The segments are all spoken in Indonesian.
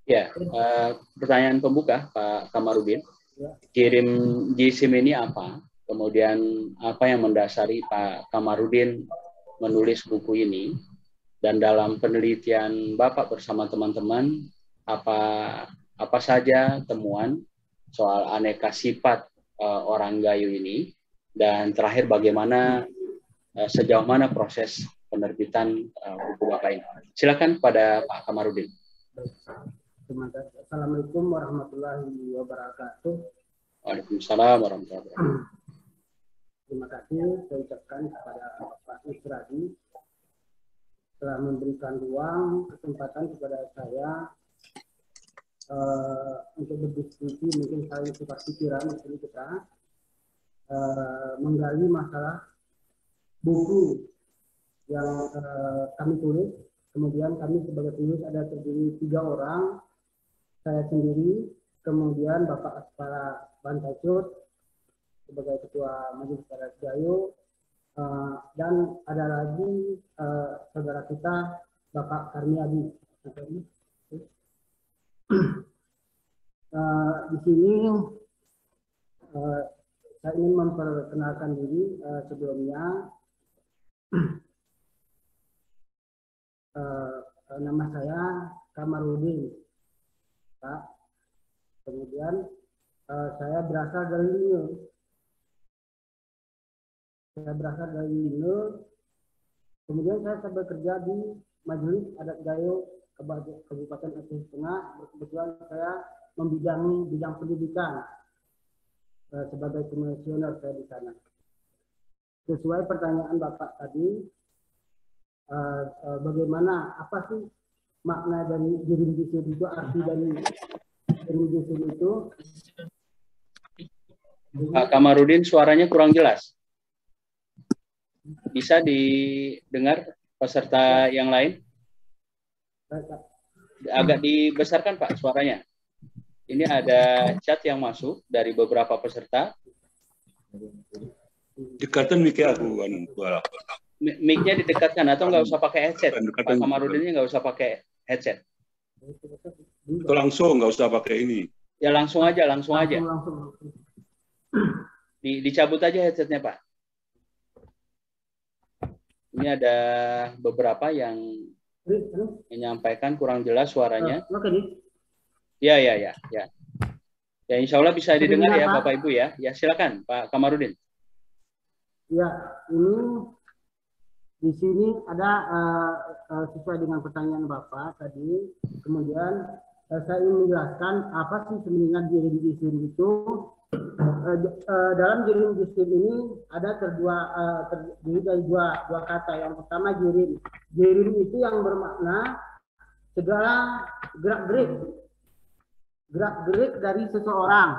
Ya, pertanyaan pembuka Pak Kamarudin. Ya. Kirim JSIM ini apa? Kemudian apa yang mendasari Pak Kamarudin menulis buku ini? Dan dalam penelitian Bapak bersama teman-teman, apa saja temuan soal aneka sifat orang Gayo ini? Dan terakhir bagaimana sejauh mana proses penerbitan buku Bapak ini? Silakan pada Pak Kamarudin. Terima kasih. Assalamualaikum warahmatullahi wabarakatuh. Waalaikumsalam warahmatullahi wabarakatuh. Terima kasih saya ucapkan kepada Pak Isradi telah memberikan ruang kesempatan kepada saya untuk berdiskusi, mungkin saling tukar pikiran di sini kita menggali masalah buku yang kami tulis. Kemudian kami sebagai penulis ada terdiri 3 orang, saya sendiri, kemudian Bapak Aspara Bantacut sebagai Ketua Majelis Adat Gayo, dan ada lagi saudara kita Bapak Karniadi. Di sini saya ingin memperkenalkan diri sebelumnya. Nama saya Kamarudin, Pak. Kemudian saya berasal dari Lino. Kemudian saya bekerja di Majelis Adat Gayo Kabupaten Aceh Tengah. Kebetulan saya membidangi bidang pendidikan sebagai komisioner saya di sana. Sesuai pertanyaan Bapak tadi, bagaimana, apa sih makna dari jirim jisim itu, arti dari jirim jisim itu? Pak Kamarudin, suaranya kurang jelas. Bisa didengar peserta yang lain? Agak dibesarkan Pak suaranya. Ini ada chat yang masuk dari beberapa peserta. Dekatkan mic aku. Mic-nya didekatkan atau nggak usah pakai headset? Pak Kamarudin ini nggak usah pakai headset. Itu langsung, nggak usah pakai ini. Ya langsung aja. Langsung. Dicabut aja headsetnya Pak. Ini ada beberapa yang menyampaikan kurang jelas suaranya. Ya. Ya Insya Allah bisa didengar ya Bapak Ibu ya. Ya silakan Pak Kamarudin. Ya, ini di sini ada sesuai dengan pertanyaan Bapak tadi. Kemudian saya ingin menjelaskan apa sih sebenarnya jirim jisim itu. Dalam jirim jisim ini ada terdiri dari dua kata. Yang pertama jirim. Jirim itu yang bermakna segala gerak-gerik dari seseorang.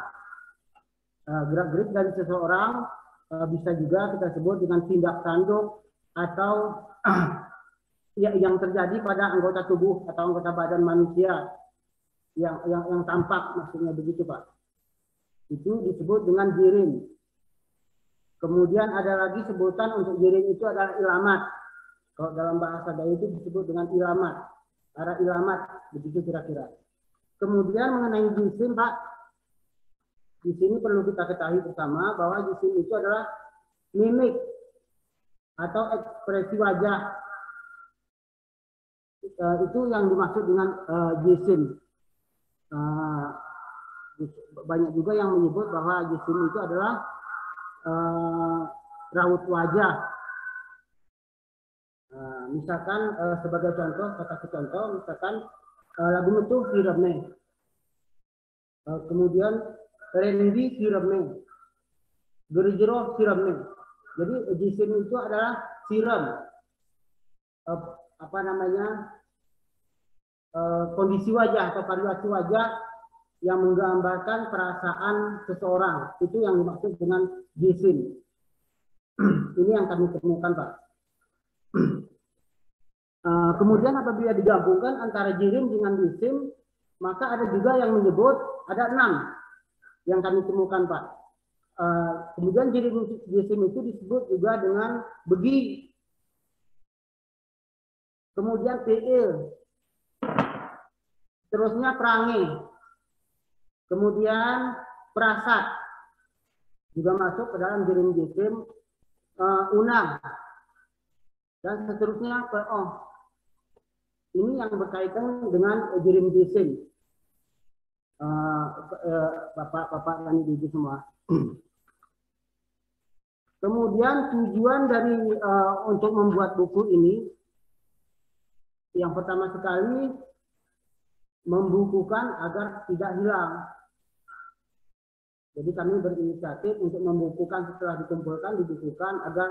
Gerak-gerik dari seseorang bisa juga kita sebut dengan tindak tanduk atau yang terjadi pada anggota tubuh atau anggota badan manusia yang tampak, maksudnya begitu Pak. Itu disebut dengan jirim. Kemudian ada lagi sebutan untuk jirim itu adalah ilamat. Kalau dalam bahasa Gayo itu disebut dengan ilamat. Ada ilamat, begitu kira-kira. Kemudian mengenai jisim Pak, di sini perlu kita ketahui bersama bahwa jisim itu adalah mimik atau ekspresi wajah. Itu yang dimaksud dengan jisim. Banyak juga yang menyebut bahwa jisim itu adalah raut wajah. Misalkan sebagai contoh, misalkan lagu itu firme. Kemudian rendi firme. Gerijero firme. Jadi jisim itu adalah siram. Kondisi wajah atau variasi wajah yang menggambarkan perasaan seseorang. Itu yang dimaksud dengan jisim. Ini yang kami temukan Pak. Kemudian apabila digabungkan antara jirim dengan jisim, maka ada juga yang menyebut ada 6 yang kami temukan Pak. Kemudian jisim itu disebut juga dengan begi. Kemudian PE. Terusnya perangi. Kemudian prasat juga masuk ke dalam jirim jisim, unang, dan seterusnya. Ini yang berkaitan dengan jirim jisim. Bapak-bapak dan ibu semua. Kemudian tujuan dari untuk membuat buku ini, yang pertama sekali membukukan agar tidak hilang. Jadi kami berinisiatif untuk membukukan setelah dikumpulkan, dibukukan agar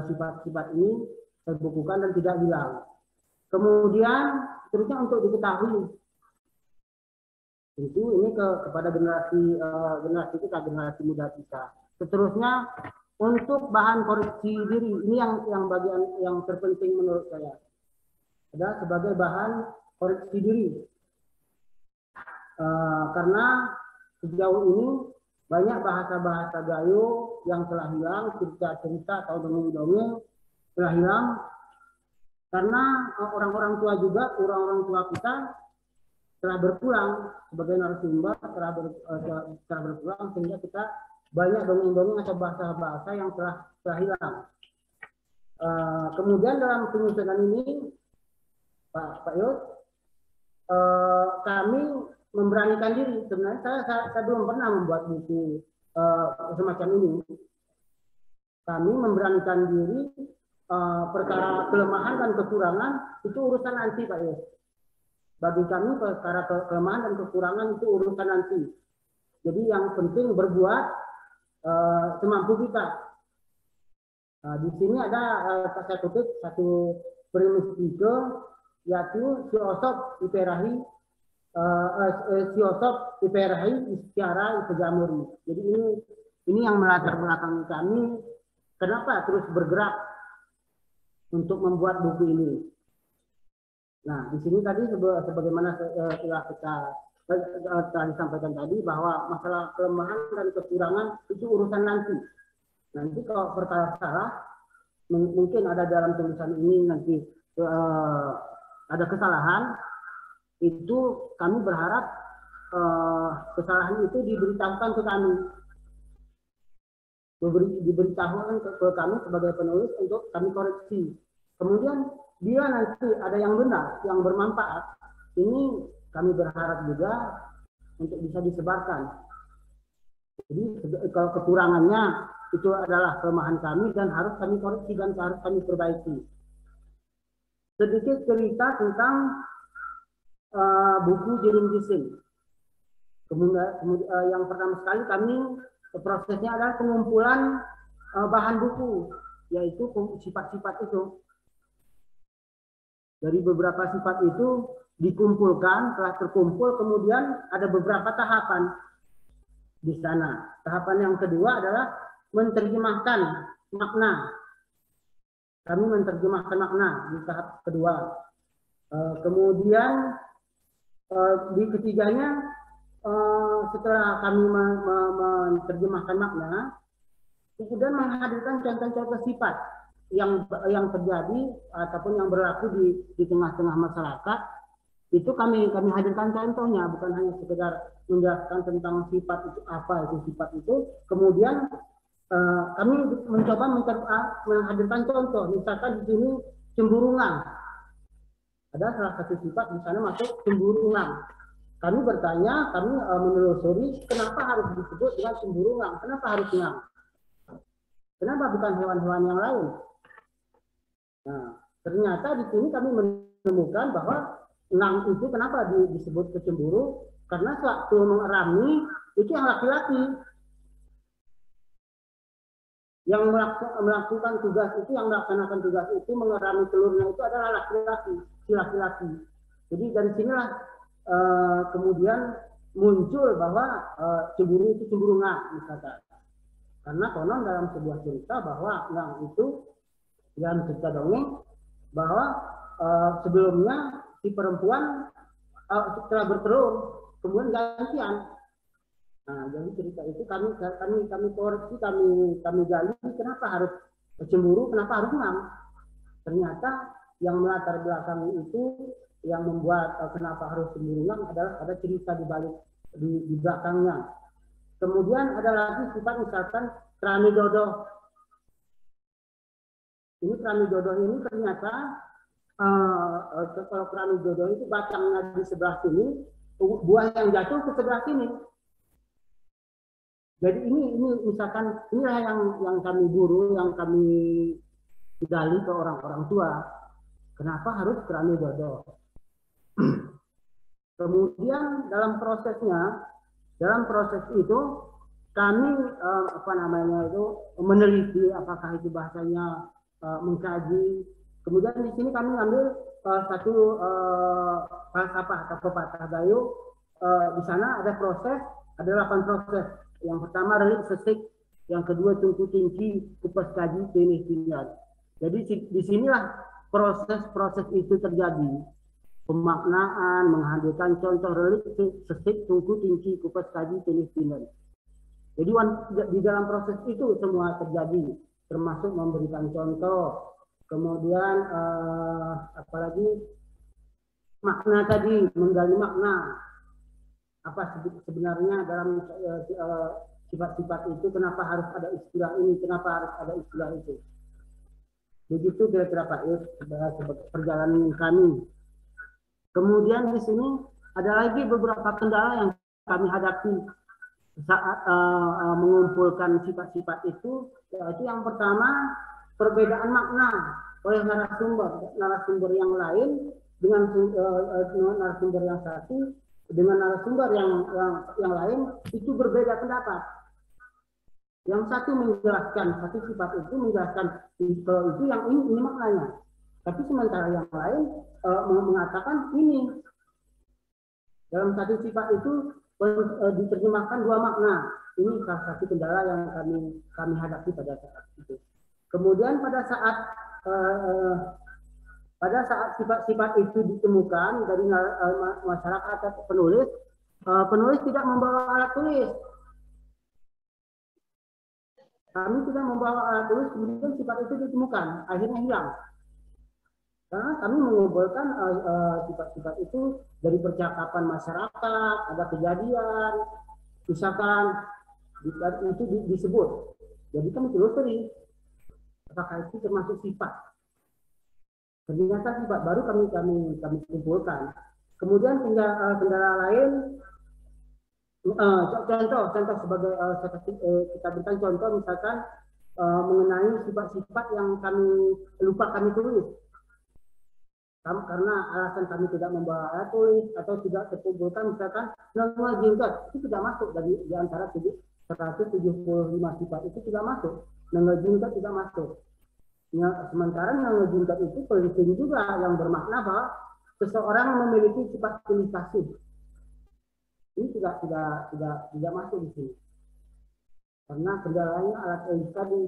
sifat-sifat ini terbukukan dan tidak hilang. Kemudian terusnya untuk diketahui. Tentu ini kepada generasi kita, generasi muda kita. Seterusnya untuk bahan koreksi diri, ini yang bagian yang terpenting menurut saya. Ada sebagai bahan koreksi diri. Karena sejauh ini banyak bahasa-bahasa gayo yang telah hilang, cerita-cerita atau dongeng-dongeng telah hilang. Karena orang-orang tua juga, orang-orang tua kita telah berpulang sebagai narasumber, telah berpulang, sehingga kita banyak dongeng-dongeng atau bahasa-bahasa yang telah hilang. Kemudian dalam penyusunan ini, Pak Yus, kami memberanikan diri. Sebenarnya saya belum pernah membuat buku semacam ini. Kami memberanikan diri, perkara kelemahan dan kekurangan itu urusan nanti, Pak Yus. Bagi kami perkara kelemahan dan kekurangan itu urusan nanti. Jadi yang penting berbuat semampu kita. Di sini ada saya kutip satu premis tiga, yaitu siosop iperahi istiara ipejamuri. Jadi ini yang melatar belakangi kami kenapa terus bergerak untuk membuat buku ini. Nah, di sini tadi sebagaimana telah kita telah disampaikan tadi bahwa masalah kelemahan dan kekurangan itu urusan nanti. Nanti kalau perkara salah, mungkin ada dalam tulisan ini nanti ada kesalahan, itu kami berharap kesalahan itu diberitahukan ke kami. Diberitahukan ke kami sebagai penulis untuk kami koreksi. Kemudian bila nanti ada yang benar, yang bermanfaat, ini kami berharap juga untuk bisa disebarkan. Jadi kalau kekurangannya itu adalah kelemahan kami dan harus kami koreksi dan harus kami perbaiki. Sedikit cerita tentang buku jirim jisim. Kemudian yang pertama sekali kami prosesnya adalah pengumpulan bahan buku, yaitu sifat-sifat itu. Dari beberapa sifat itu dikumpulkan, telah terkumpul, kemudian ada beberapa tahapan di sana. Tahapan yang kedua adalah menerjemahkan makna. Kami menerjemahkan makna di tahap kedua. Kemudian di ketiganya, setelah kami menerjemahkan makna, kemudian menghadirkan contoh-contoh sifat yang terjadi ataupun yang berlaku di tengah-tengah masyarakat. Itu kami hadirkan contohnya, bukan hanya sekedar menjelaskan tentang sifat itu, apa itu sifat itu. Kemudian kami mencoba menghadirkan contoh, misalkan di sini cemburungan. Ada salah satu sifat di sana masuk cemburungan. Kami bertanya, kami menelusuri kenapa harus disebut dengan cemburungan, kenapa harus ngang, kenapa bukan hewan-hewan yang lain. Nah, ternyata di sini kami menemukan bahwa nang itu kenapa disebut kecemburu, karena waktu mengerami itu yang laki-laki. Yang melakukan tugas itu, yang melaksanakan tugas itu, mengerami telurnya itu adalah laki-laki, si laki-laki. Jadi dari sinilah kemudian muncul bahwa cemburu itu cemburu ngang, misalkan. Karena konon dalam sebuah cerita bahwa ngang itu, dalam cerita dongeng, bahwa sebelumnya si perempuan setelah bertelur, kemudian gantian. Nah, jadi cerita itu kami koreksi, kami gali kenapa harus cemburu, kenapa harus ngang. Ternyata yang melatar belakangi itu yang membuat kenapa harus temburungan adalah ada cerita di balik di belakangnya. Kemudian ada lagi sifat misalkan kranidodo. Ini kranidodo ini ternyata kalau kranidodo itu batangnya di sebelah sini, buah yang jatuh ke sebelah sini. Jadi ini misalkan inilah yang kami guru, yang kami gali ke orang-orang tua. Kenapa harus kranidodo? Kemudian dalam proses itu kami meneliti apakah itu bahasanya mengkaji. Kemudian di sini kami ambil satu falsafah atau pepatah Gayo. Di sana ada 8 proses. Yang pertama relik sesik, yang kedua tungku tinggi, kupas kaji, tenis tinggal. Jadi disinilah proses itu terjadi. Pemaknaan, menghadirkan contoh relik sesik, tungku tinggi, kupas kaji, tenis tinggal. Jadi di dalam proses itu semua terjadi, termasuk memberikan contoh. Kemudian apalagi makna tadi, menggali makna. Apa sebenarnya dalam sifat-sifat itu, kenapa harus ada istilah ini, kenapa harus ada istilah itu. Begitu kira-kira Pak Yus sebagai perjalanan kami. Kemudian di sini ada lagi beberapa kendala yang kami hadapi saat mengumpulkan sifat-sifat itu, yaitu yang pertama perbedaan makna oleh narasumber yang lain dengan narasumber yang satu dengan narasumber yang lain itu berbeda pendapat. Yang satu menjelaskan satu sifat itu, menjelaskan kalau itu yang ini maknanya. Tapi sementara yang lain mengatakan ini. Dalam satu sifat itu diterjemahkan 2 makna. Ini salah satu kendala yang kami hadapi pada saat itu. Kemudian pada saat sifat-sifat itu ditemukan dari masyarakat atau penulis, penulis tidak membawa alat tulis. Kami tidak membawa alat tulis, kemudian sifat itu ditemukan, akhirnya hilang. Karena kami mengumpulkan sifat-sifat itu dari percakapan masyarakat, ada kejadian, misalkan itu disebut. Jadi kami telusuri, apakah itu termasuk sifat. Ternyata sifat baru kami kumpulkan. Kemudian kendala lain, contoh sebagai kita berikan contoh misalkan mengenai sifat-sifat yang kami tulis. Karena alasan kami tidak membawa alat tulis atau tidak terkumpulkan, misalkan nama jingkat itu tidak masuk di antara 175 sifat itu tidak masuk. Nama jingkat tidak masuk. Ya, sementara yang ngejingkat itu penting juga yang bermakna bahwa seseorang memiliki sifat pilih kasih. Ini tidak masuk di sini. Karena kendalanya alat tulis tadi.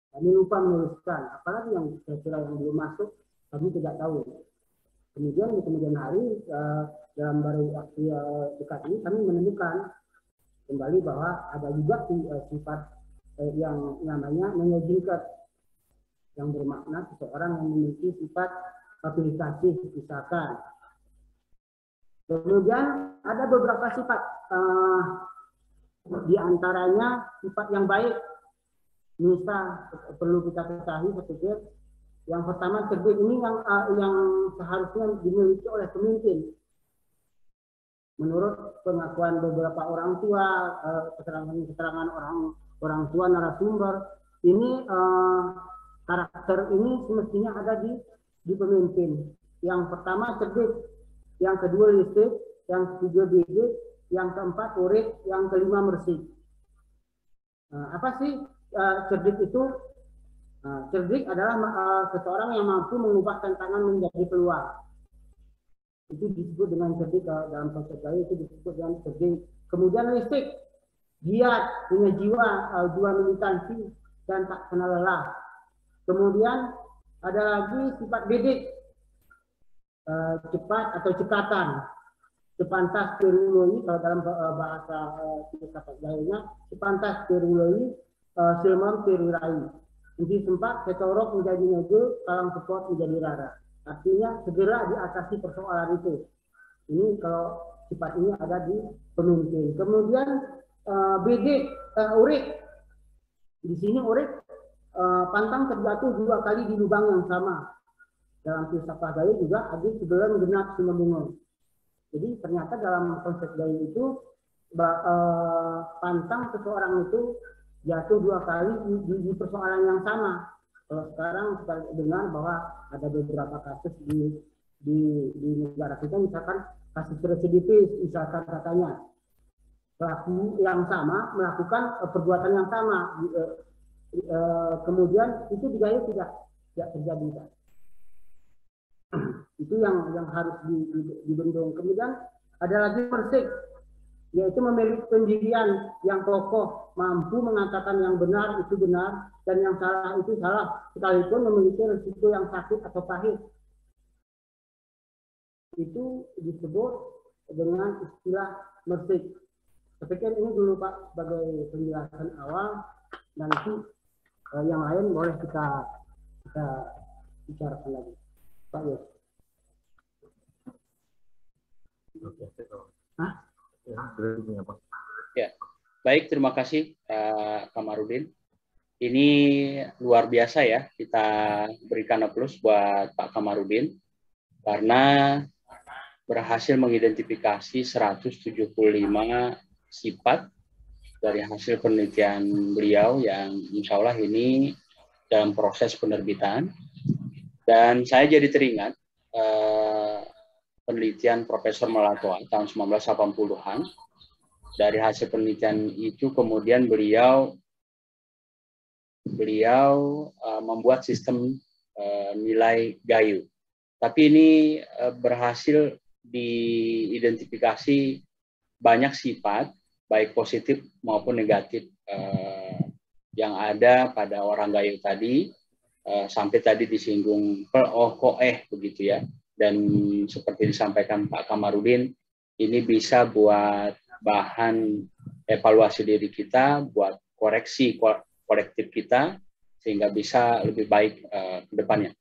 Kami lupa menuliskan, apalagi yang kira-kira yang belum masuk, kami tidak tahu. Kemudian di kemudian hari dalam baru waktu dekat ini kami menemukan kembali bahwa ada juga sifat yang namanya menjingkat, yang bermakna seseorang yang memiliki sifat pilih kasih misalkan. Kemudian ada beberapa sifat, di antaranya sifat yang baik. Misal perlu kita ketahui sedikit. Yang pertama cerdik, ini yang seharusnya dimiliki oleh pemimpin. Menurut pengakuan beberapa orang tua, keterangan orang tua narasumber, ini karakter ini semestinya ada di pemimpin. Yang pertama cerdik, yang kedua listrik, yang ketiga bijak, yang keempat urik, yang kelima bersih. Apa sih cerdik itu? Cerdik adalah seseorang yang mampu mengubah tantangan menjadi peluang. Itu disebut dengan cerdik, dalam konsep lain itu disebut dengan cerdik. Kemudian listrik, giat, punya jiwa militansi dan tak kenal lelah. Kemudian ada lagi sifat bidik, cepat atau cekatan, cepantas tiruloi, kalau dalam bahasa filsafat lainnya, cepantas tiruloi, silmam tirurai. Inti sempat setorok menjadi negul, kalang sepot menjadi rara. artinya segera diatasi persoalan itu. Ini kalau sifat ini ada di pemimpin. Kemudian BD, Urik. Di sini Urik pantang terjatuh 2 kali di lubang yang sama. Dalam filsafat gaya juga ada sebelum genap sinambungan. Jadi ternyata dalam konsep gaya itu pantang seseorang itu jatuh 2 kali di persoalan yang sama. Kalau sekarang kita dengar bahwa ada beberapa kasus di negara kita, misalkan kasus residivis, misalkan katanya pelaku yang sama melakukan perbuatan yang sama, kemudian itu di gaya tidak terjadi, Pak. Itu yang harus dibendung. Kemudian ada lagi persik, yaitu memiliki pendirian yang kokoh, mampu mengatakan yang benar itu benar dan yang salah itu salah, sekalipun memiliki risiko yang sakit atau pahit. Itu disebut dengan istilah mersik. Saya pikir ini dulu Pak sebagai penjelasan awal, dan nanti yang lain boleh kita bicarakan lagi. Pak Yos. Ya, baik, terima kasih Kamarudin. Ini luar biasa ya, kita berikan aplaus buat Pak Kamarudin karena berhasil mengidentifikasi 175 sifat dari hasil penelitian beliau yang insya Allah ini dalam proses penerbitan. Dan saya jadi teringat penelitian Profesor Melatoa tahun 1980-an. Dari hasil penelitian itu kemudian beliau membuat sistem nilai Gayu. Tapi ini berhasil diidentifikasi banyak sifat, baik positif maupun negatif yang ada pada orang Gayo tadi, sampai tadi disinggung begitu ya. Dan seperti disampaikan Pak Kamarudin, ini bisa buat bahan evaluasi diri kita, buat korektif kita, sehingga bisa lebih baik ke depannya.